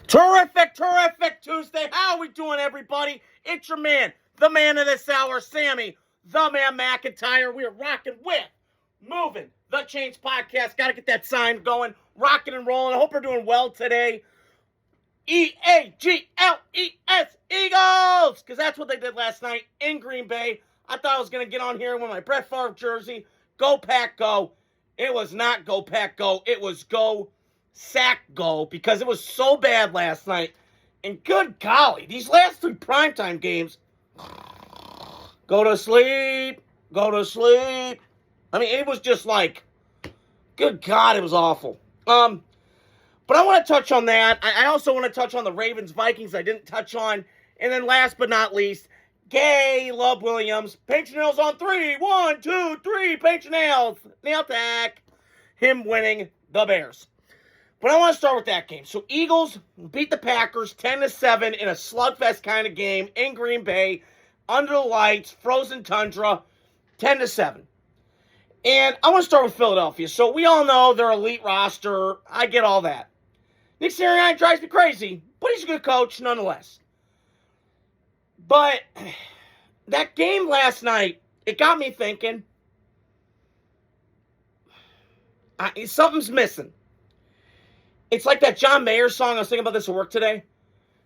Terrific Tuesday. How are we doing, everybody? It's your man, the man of this hour, Sammy, the man McIntyre. We are rocking with Moving the Chains podcast. Got to get that sign going, rocking and rolling. I hope you're doing well today. E-A-G-L-E-S, Eagles! Because that's what they did last night in Green Bay. I thought I was going to get on here with my Brett Favre jersey. Go Pack Go. It was not Go Pack Go. It was Go Sack Go, because it was so bad last night. And good golly, these last three primetime games, go to sleep. I mean, it was just like, good God, it was awful. But I want to touch on that. I also want to touch on the Ravens-Vikings I didn't touch on. And then last but not least, Gay Love Williams. Paint your nails on 3. 1, 2, 3. Paint your nails. Nail tack. Him winning the Bears. But I want to start with that game. So Eagles beat the Packers 10-7 in a slugfest kind of game in Green Bay, under the lights, frozen tundra, 10-7. And I want to start with Philadelphia. So we all know their elite roster. I get all that. Nick Sirianni drives me crazy, but he's a good coach nonetheless. But that game last night, it got me thinking, something's missing. It's like that John Mayer song. I was thinking about this at work today.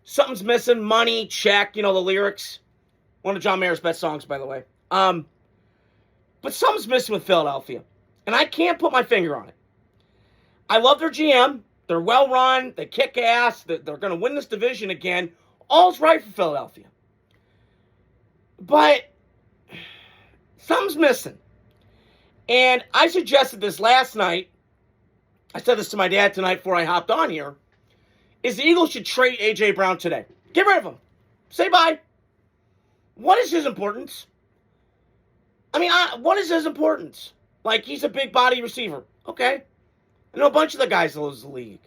Something's missing. Money, check. You know, the lyrics. One of John Mayer's best songs, by the way. But something's missing with Philadelphia. And I can't put my finger on it. I love their GM. They're well run. They kick ass. They're going to win this division again. All's right for Philadelphia. But something's missing. And I suggested this last night. I said this to my dad tonight before I hopped on here, is the Eagles should trade A.J. Brown today. Get rid of him. Say bye. What is his importance? I mean, what is his importance? Like, he's a big body receiver. Okay. I know a bunch of the guys that lose the league.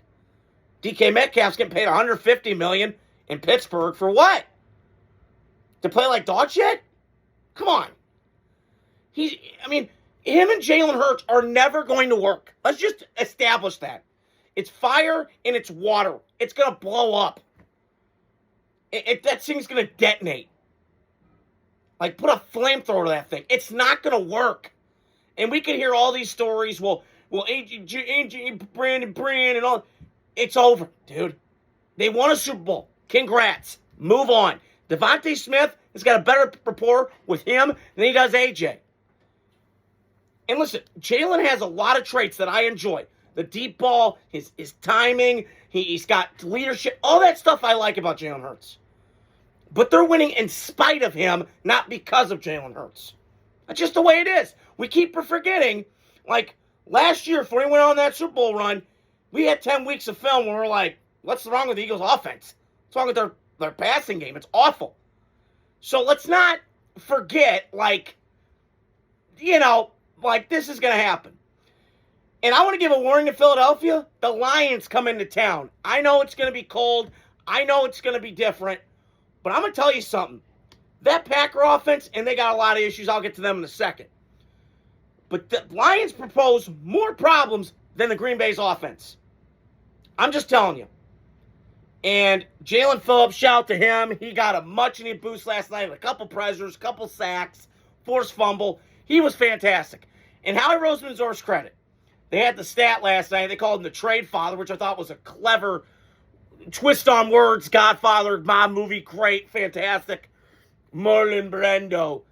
DK Metcalf's getting paid $150 million in Pittsburgh for what? To play like dog shit? Come on. Him and Jalen Hurts are never going to work. Let's just establish that. It's fire and it's water. It's going to blow up. That thing's going to detonate. Like, put a flamethrower to that thing. It's not going to work. And we can hear all these stories. Well, AJ, Brandon, and all. It's over, dude. They won a Super Bowl. Congrats. Move on. Devontae Smith has got a better rapport with him than he does AJ. And listen, Jalen has a lot of traits that I enjoy. The deep ball, his timing, he's got leadership, all that stuff I like about Jalen Hurts. But they're winning in spite of him, not because of Jalen Hurts. That's just the way it is. We keep forgetting, like, last year, before he went on that Super Bowl run, we had 10 weeks of film where we're like, what's wrong with the Eagles' offense? What's wrong with their passing game? It's awful. So let's not forget, like, this is going to happen. And I want to give a warning to Philadelphia. The Lions come into town. I know it's going to be cold. I know it's going to be different. But I'm going to tell you something. That Packer offense, and they got a lot of issues. I'll get to them in a second. But the Lions propose more problems than the Green Bay's offense. I'm just telling you. And Jalen Phillips, shout out to him. He got a much-needed boost last night. A couple pressures, couple sacks, forced fumble. He was fantastic. And Howie Roseman deserves credit. They had the stat last night. They called him the trade father, which I thought was a clever twist on words. Godfather, mob movie, great, fantastic. Marlon Brando.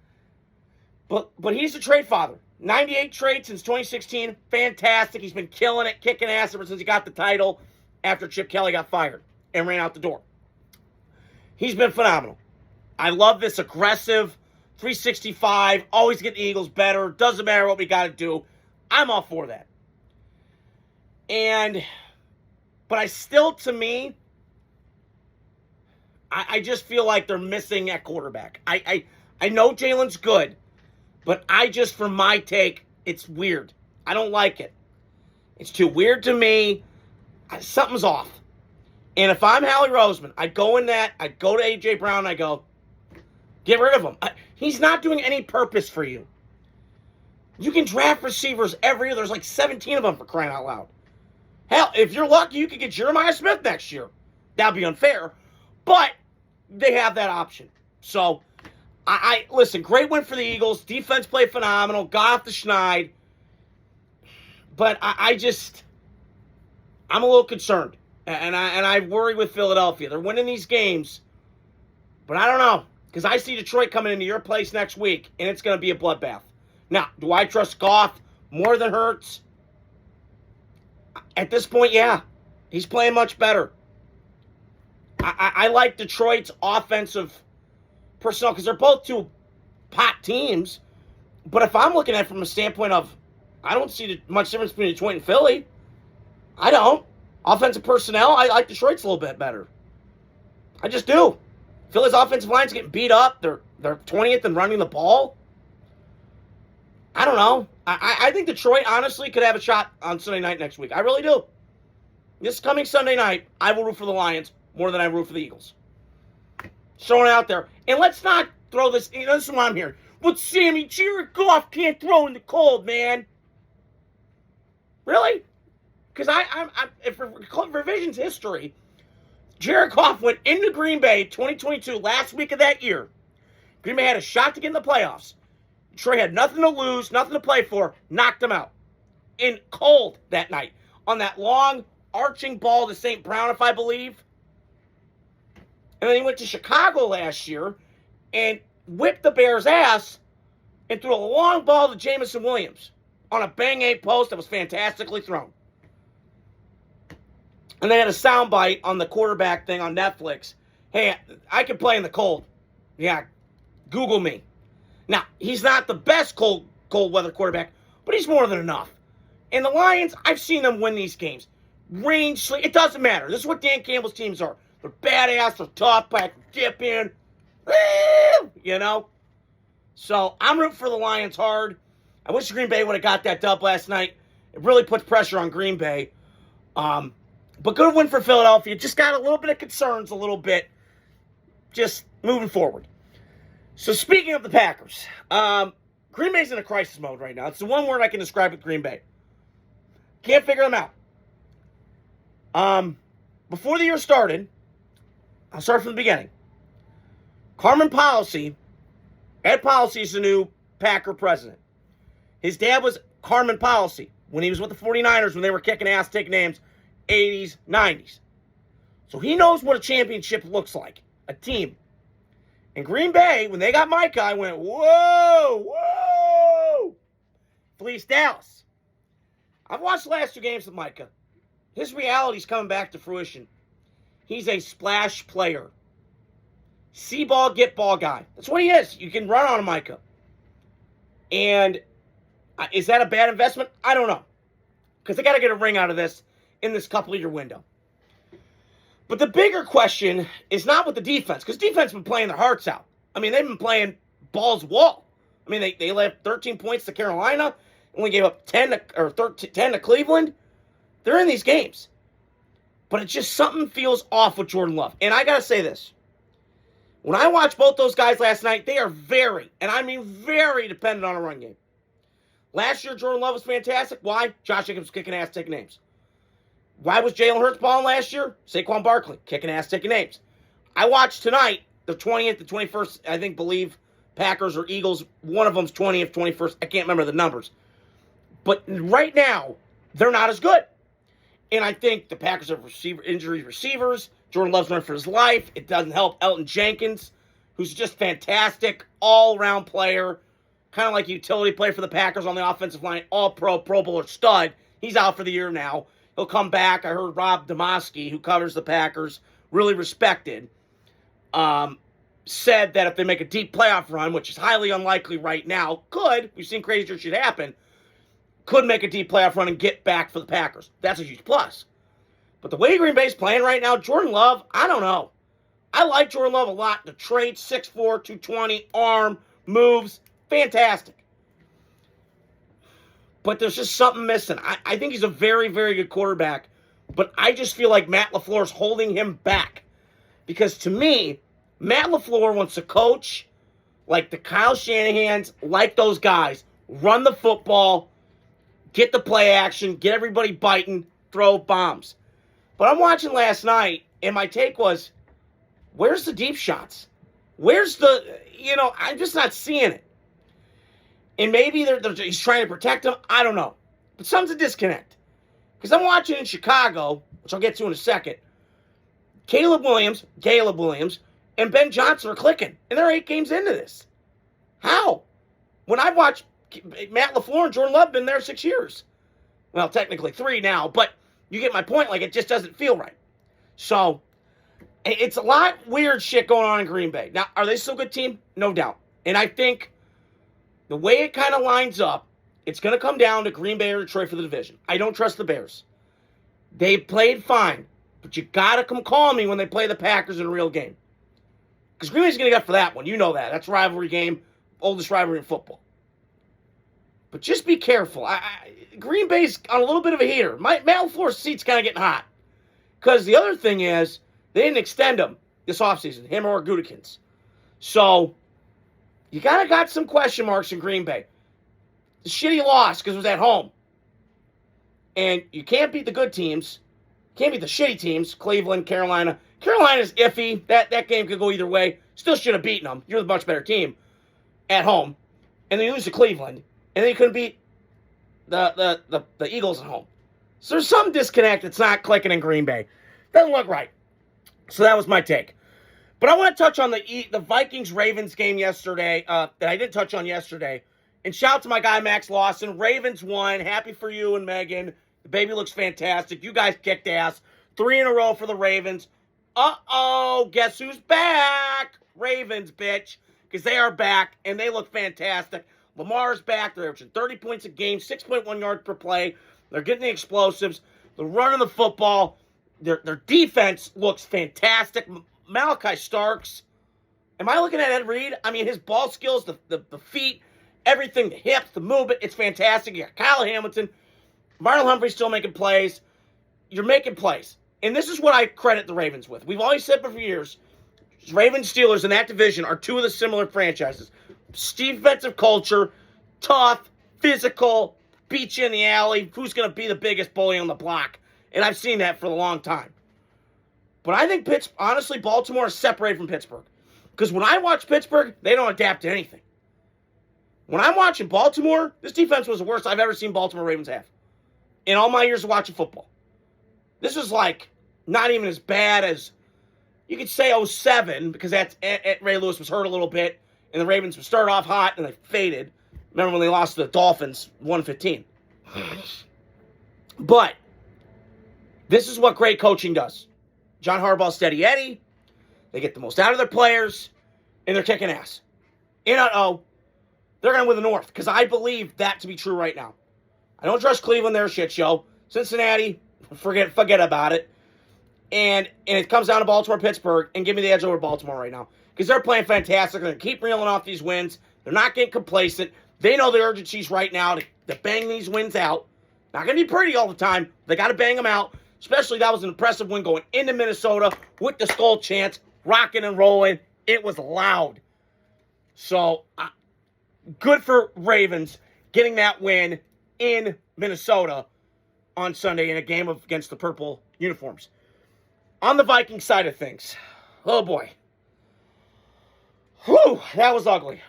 But he's the trade father. 98 trades since 2016. Fantastic. He's been killing it, kicking ass ever since he got the title after Chip Kelly got fired and ran out the door. He's been phenomenal. I love this aggressive 365, always get the Eagles better. Doesn't matter what we got to do. I'm all for that. But I still, to me, I just feel like they're missing at quarterback. I know Jalen's good, but for my take, it's weird. I don't like it. It's too weird to me. Something's off. And if I'm Howie Roseman, I'd go to A.J. Brown, I go, get rid of him. He's not doing any purpose for you. You can draft receivers every year. There's like 17 of them, for crying out loud. Hell, if you're lucky, you could get Jeremiah Smith next year. That would be unfair. But they have that option. So, I listen, great win for the Eagles. Defense played phenomenal. Got off the schneid. But I'm a little concerned. And I worry with Philadelphia. They're winning these games. But I don't know. Because I see Detroit coming into your place next week, and it's going to be a bloodbath. Now, do I trust Goff more than Hurts? At this point, yeah. He's playing much better. I like Detroit's offensive personnel because they're both two hot teams. But if I'm looking at it from a standpoint of, I don't see much difference between Detroit and Philly. I don't. Offensive personnel, I like Detroit's a little bit better. I just do. Philly's offensive line's getting beat up. They're 20th in running the ball. I don't know. I think Detroit, honestly, could have a shot on Sunday night next week. I really do. This coming Sunday night, I will root for the Lions more than I root for the Eagles. Throwing it out there. And let's not throw this, this is what I'm hearing. But Sammy, Jared Goff can't throw in the cold, man. Really? Because if revision's history, Jared Goff went into Green Bay 2022, last week of that year. Green Bay had a shot to get in the playoffs. Detroit had nothing to lose, nothing to play for, knocked them out. In cold that night. On that long, arching ball to St. Brown, if I believe. And then he went to Chicago last year and whipped the Bears' ass and threw a long ball to Jamison Williams on a bang 8 post that was fantastically thrown. And they had a soundbite on the quarterback thing on Netflix. Hey, I can play in the cold. Yeah, Google me. Now, he's not the best cold weather quarterback, but he's more than enough. And the Lions, I've seen them win these games. Rain, sleet, it doesn't matter. This is what Dan Campbell's teams are. They're badass, they're tough, back, dip in. So, I'm rooting for the Lions hard. I wish Green Bay would have got that dub last night. It really puts pressure on Green Bay. But good win for Philadelphia. Just got a little bit of concerns, just moving forward. So speaking of the Packers, Green Bay's in a crisis mode right now. It's the one word I can describe with Green Bay. Can't figure them out. Before the year started, I'll start from the beginning. Ed Policy is the new Packer president. His dad was Carmen Policy when he was with the 49ers when they were kicking ass, taking names, 80s, 90s. So he knows what a championship looks like, a team. And Green Bay, when they got Micah, I went, whoa! Fleeced Dallas. I've watched the last 2 games with Micah. His reality's coming back to fruition. He's a splash player. See ball, get ball guy. That's what he is. You can run on him, Micah. And is that a bad investment? I don't know. Because they got to get a ring out of this in this couple-year window. But the bigger question is not with the defense, because defense has been playing their hearts out. I mean, they've been playing balls wall. I mean, they left 13 points to Carolina, only gave up 10 to Cleveland. They're in these games. But it's just something feels off with Jordan Love. And I got to say this. When I watched both those guys last night, they are very, and I mean very, dependent on a run game. Last year, Jordan Love was fantastic. Why? Josh Jacobs was kicking ass, taking names. Why was Jalen Hurts balling last year? Saquon Barkley, kicking ass, taking names. I watched tonight, the 20th, the 21st, I think, believe, Packers or Eagles. One of them's 20th, 21st. I can't remember the numbers. But right now, they're not as good. And I think the Packers have injured receivers. Jordan Love's running for his life. It doesn't help Elton Jenkins, who's just fantastic, all-around player, kind of like a utility player for the Packers on the offensive line, all-pro, Pro Bowler stud. He's out for the year now. He'll come back. I heard Rob Demoski, who covers the Packers, really respected, said that if they make a deep playoff run, which is highly unlikely right now, we've seen crazier shit happen, could make a deep playoff run and get back for the Packers. That's a huge plus. But the way Green Bay's playing right now, Jordan Love, I don't know. I like Jordan Love a lot. The trait, 6'4", 220, arm, moves, fantastic. But there's just something missing. I think he's a very, very good quarterback. But I just feel like Matt LaFleur's holding him back. Because to me, Matt LaFleur wants to coach like the Kyle Shanahans, like those guys. Run the football, get the play action, get everybody biting, throw bombs. But I'm watching last night, And my take was, where's the deep shots? Where's the, I'm just not seeing it. And maybe he's trying to protect them. I don't know. But something's a disconnect. Because I'm watching in Chicago, which I'll get to in a second. Caleb Williams, and Ben Johnson are clicking. And they're 8 games into this. How? When I've watched Matt LaFleur and Jordan Love been there 6 years. Well, technically 3 now. But you get my point. Like, it just doesn't feel right. So, it's a lot weird shit going on in Green Bay. Now, are they still a good team? No doubt. And I think the way it kind of lines up, it's going to come down to Green Bay or Detroit for the division. I don't trust the Bears. They played fine, but you got to come call me when they play the Packers in a real game. Because Green Bay's going to get for that one. You know that. That's a rivalry game, oldest rivalry in football. But just be careful. Green Bay's on a little bit of a heater. Matt LaFleur's seat's kind of getting hot. Because the other thing is, they didn't extend him this offseason, him or Gutekunst. So, you got some question marks in Green Bay. The shitty loss because it was at home. And you can't beat the good teams. Can't beat the shitty teams. Cleveland, Carolina. Carolina's iffy. That game could go either way. Still should have beaten them. You're the much better team at home. And then you lose to Cleveland. And then you couldn't beat the Eagles at home. So there's some disconnect that's not clicking in Green Bay. Doesn't look right. So that was my take. But I want to touch on the Vikings-Ravens game yesterday that I didn't touch on yesterday. And shout out to my guy, Max Lawson. Ravens won. Happy for you and Megan. The baby looks fantastic. You guys kicked ass. 3 in a row for the Ravens. Uh-oh. Guess who's back? Ravens, bitch. Because they are back, and they look fantastic. Lamar's back. They're averaging 30 points a game, 6.1 yards per play. They're getting the explosives. They're running the football. Their defense looks fantastic. Malachi Starks. Am I looking at Ed Reed? I mean, his ball skills, the feet, everything, the hips, the movement, it's fantastic. You got Kyle Hamilton. Marlon Humphrey's still making plays. You're making plays. And this is what I credit the Ravens with. We've always said for years, Ravens Steelers in that division are 2 of the similar franchises. Defensive culture, tough, physical, beat you in the alley. Who's going to be the biggest bully on the block? And I've seen that for a long time. But I think, honestly, Baltimore is separated from Pittsburgh. Because when I watch Pittsburgh, they don't adapt to anything. When I'm watching Baltimore, this defense was the worst I've ever seen Baltimore Ravens have. In all my years of watching football. This was like not even as bad as, you could say 07, because Ray Lewis was hurt a little bit, and the Ravens would start off hot, and they faded. Remember when they lost to the Dolphins 1-15. But this is what great coaching does. John Harbaugh, steady Eddie. They get the most out of their players, and they're kicking ass. In they're going to win the North, because I believe that to be true right now. I don't trust Cleveland, they're a shit show. Cincinnati, forget about it. And it comes down to Baltimore, Pittsburgh, and give me the edge over Baltimore right now. Because they're playing fantastic. They're going to keep reeling off these wins. They're not getting complacent. They know the urgency's right now to bang these wins out. Not going to be pretty all the time. They got to bang them out. Especially that was an impressive win going into Minnesota with the Skull chants, rocking and rolling. It was loud. So, good for Ravens getting that win in Minnesota on Sunday in a game against the purple uniforms. On the Vikings side of things, oh boy. Whew, that was ugly.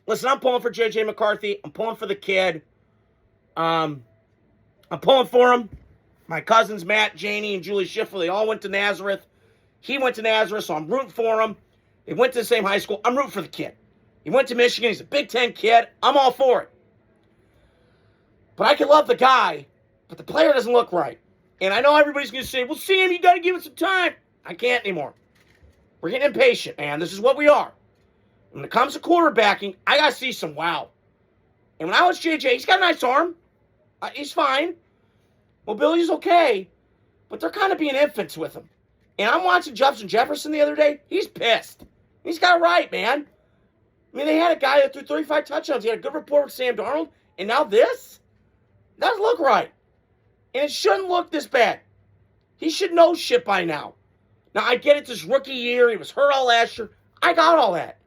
Listen, I'm pulling for J.J. McCarthy. I'm pulling for the kid. I'm pulling for him. My cousins, Matt, Janie, and Julie Schiffer, they all went to Nazareth. He went to Nazareth, so I'm rooting for him. They went to the same high school. I'm rooting for the kid. He went to Michigan. He's a Big Ten kid. I'm all for it. But I can love the guy, but the player doesn't look right. And I know everybody's going to say, well, Sam, you got to give it some time. I can't anymore. We're getting impatient, man. This is what we are. When it comes to quarterbacking, I got to see some wow. And when I watch JJ, he's got a nice arm. He's fine. Mobility's okay. But they're kind of being infants with him. And I'm watching Justin Jefferson the other day. He's pissed. He's got it right, man. I mean, they had a guy that threw 35 touchdowns. He had a good rapport with Sam Darnold. And now this? Doesn't look right. And it shouldn't look this bad. He should know shit by now. Now, I get it's his rookie year. He was hurt all last year. I got all that.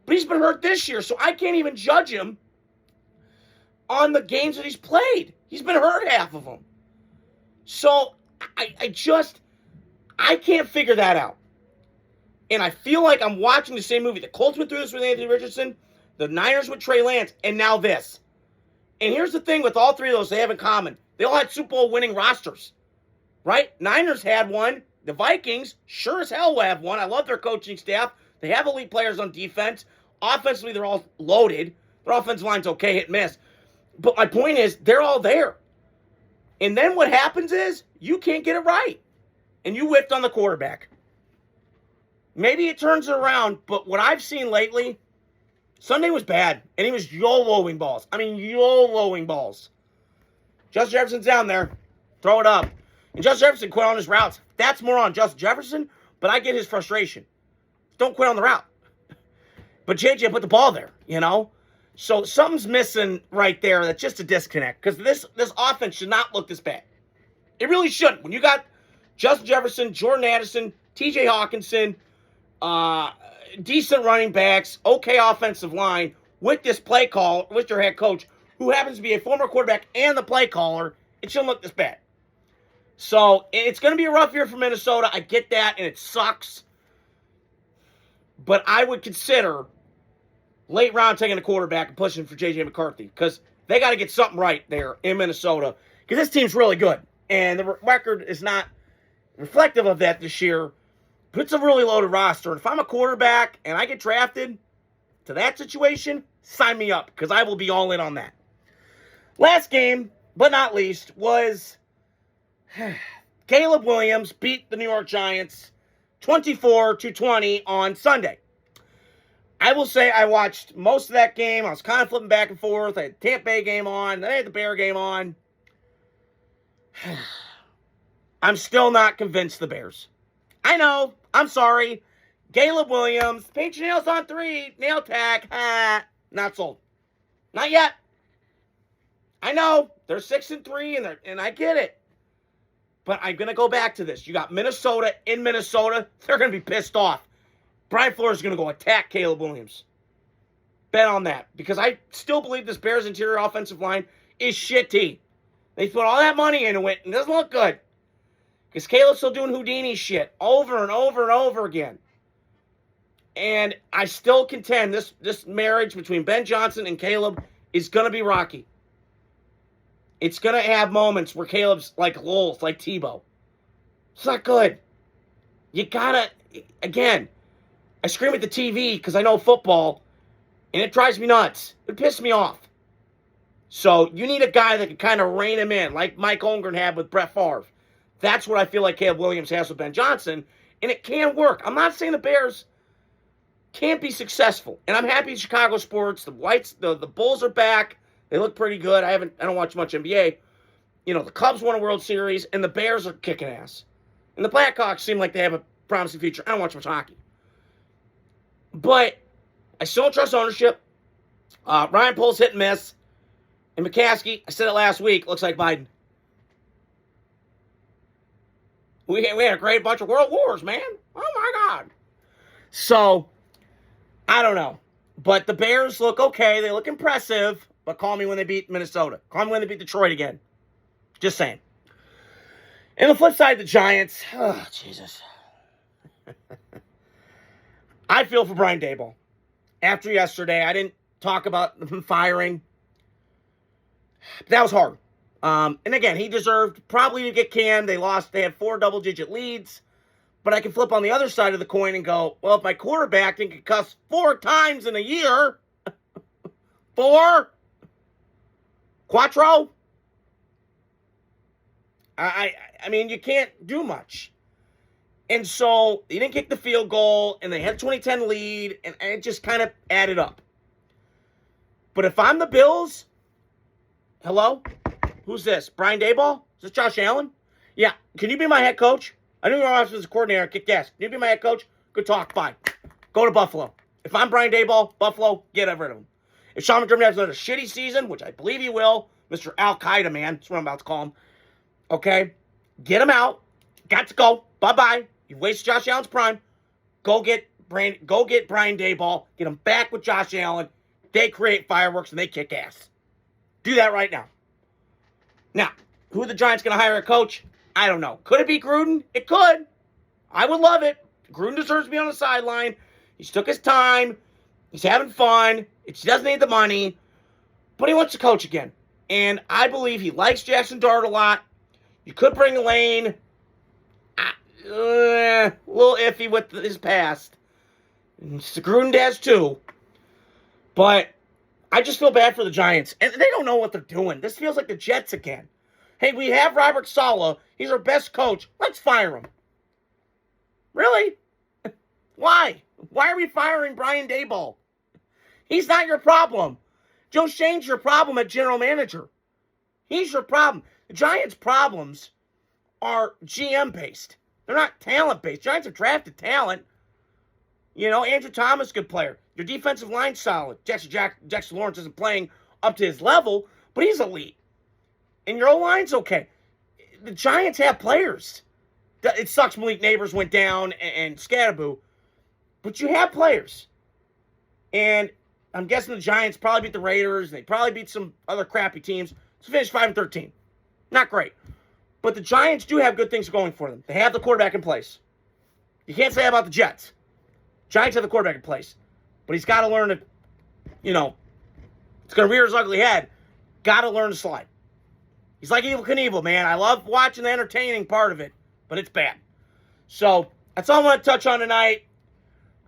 But he's been hurt this year, so I can't even judge him on the games that he's played. He's been hurt half of them. So, I can't figure that out. And I feel like I'm watching the same movie. The Colts went through this with Anthony Richardson, the Niners with Trey Lance, and now this. And here's the thing with all three of those they have in common. They all had Super Bowl winning rosters, right? Niners had one. The Vikings sure as hell will have one. I love their coaching staff. They have elite players on defense. Offensively, they're all loaded. Their offensive line's okay, hit and miss. But my point is, they're all there. And then what happens is, you can't get it right. And you whiffed on the quarterback. Maybe it turns it around, but what I've seen lately, Sunday was bad, and he was YOLOing balls. I mean, YOLOing balls. Justin Jefferson's down there. Throw it up. And Justin Jefferson quit on his routes. That's more on Justin Jefferson, but I get his frustration. Don't quit on the route. But JJ put the ball there, you know? So something's missing right there. That's just a disconnect, because this offense should not look this bad. It really shouldn't. When you got Justin Jefferson, Jordan Addison, TJ Hawkinson, decent running backs, okay offensive line, with this play call, with your head coach, who happens to be a former quarterback and the play caller, it shouldn't look this bad. So, it's going to be a rough year for Minnesota. I get that, and it sucks. But I would consider late round taking a quarterback and pushing for J.J. McCarthy, because they got to get something right there in Minnesota, because this team's really good. And the record is not reflective of that this year. But it's a really loaded roster. And if I'm a quarterback and I get drafted to that situation, sign me up, because I will be all in on that. Last game, but not least, was Caleb Williams beat the New York Giants 24-20 on Sunday. I will say I watched most of that game. I was kind of flipping back and forth. I had the Tampa Bay game on. Then I had the Bear game on. I'm still not convinced the Bears. I know. I'm sorry. Caleb Williams, paint your nails on 3, nail tag. Not sold. Not yet. I know. They're 6-3, and I get it. But I'm going to go back to this. You got Minnesota in Minnesota. They're going to be pissed off. Brian Flores is going to go attack Caleb Williams. Bet on that. Because I still believe this Bears interior offensive line is shitty. They put all that money into it, and it doesn't look good. Because Caleb's still doing Houdini shit over and over and over again. And I still contend this marriage between Ben Johnson and Caleb is going to be rocky. It's going to have moments where Caleb's like lulls, like Tebow. It's not good. You got to, again, I scream at the TV because I know football, and it drives me nuts. It pisses me off. So you need a guy that can kind of rein him in, like Mike Holmgren had with Brett Favre. That's what I feel like Caleb Williams has with Ben Johnson, and it can work. I'm not saying the Bears can't be successful, and I'm happy in Chicago sports. The Bulls are back. They look pretty good. I don't watch much NBA. You know, the Cubs won a World Series, and the Bears are kicking ass. And the Blackhawks seem like they have a promising future. I don't watch much hockey. But I still don't trust ownership. Ryan Poles hit and miss. And McCaskey, I said it last week, looks like Biden. We had a great bunch of world wars, man. Oh, my God. So, I don't know. But the Bears look okay. They look impressive. But call me when they beat Minnesota. Call me when they beat Detroit again. Just saying. And the flip side, the Giants. Oh, Jesus. I feel for Brian Daboll. After yesterday, I didn't talk about him firing. But that was hard. And again, he deserved probably to get canned. They had 4 double-digit leads. But I can flip on the other side of the coin and go, well, if my quarterback didn't get cussed 4 times in a year, 4? Quattro? I mean, you can't do much. And so, he didn't kick the field goal, and they had a 2010 lead, and it just kind of added up. But if I'm the Bills, hello? Who's this? Brian Daboll? Is this Josh Allen? Yeah. Can you be my head coach? I knew you were offensive coordinator. Kick ass. Can you be my head coach? Good talk. Fine. Go to Buffalo. If I'm Brian Daboll, Buffalo, get rid of him. If Sean McDermott has another shitty season, which I believe he will, Mr. Al-Qaeda man, that's what I'm about to call him, okay, get him out. Got to go. Bye-bye. You wasted Josh Allen's prime. Go get Brian Daboll. Get him back with Josh Allen. They create fireworks and they kick ass. Do that right now. Now, who are the Giants going to hire a coach? I don't know. Could it be Gruden? It could. I would love it. Gruden deserves to be on the sideline. He's took his time. He's having fun. He doesn't need the money. But he wants to coach again. And I believe he likes Jackson Dart a lot. You could bring Lane. A little iffy with his past. Gruden has too. But I just feel bad for the Giants. And they don't know what they're doing. This feels like the Jets again. Hey, we have Robert Saleh. He's our best coach. Let's fire him. Really? Why? Why are we firing Brian Daboll? He's not your problem. Joe Shane's your problem at general manager. He's your problem. The Giants' problems are GM-based. They're not talent-based. Giants have drafted talent. You know, Andrew Thomas, good player. Your defensive line's solid. Jackson Lawrence isn't playing up to his level, but he's elite. And your O-line's okay. The Giants have players. It sucks Malik Neighbors went down and Scatterboo, but you have players. And I'm guessing the Giants probably beat the Raiders. And they probably beat some other crappy teams. So finish 5-13. Not great. But the Giants do have good things going for them. They have the quarterback in place. You can't say that about the Jets. Giants have the quarterback in place. But he's got to learn to, it's going to rear his ugly head. Got to learn to slide. He's like Evel Knievel, man. I love watching the entertaining part of it, but it's bad. So that's all I want to touch on tonight.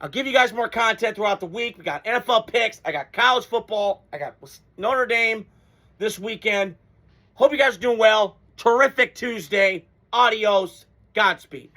I'll give you guys more content throughout the week. We got NFL picks. I got college football. I got Notre Dame this weekend. Hope you guys are doing well. Terrific Tuesday. Adios. Godspeed.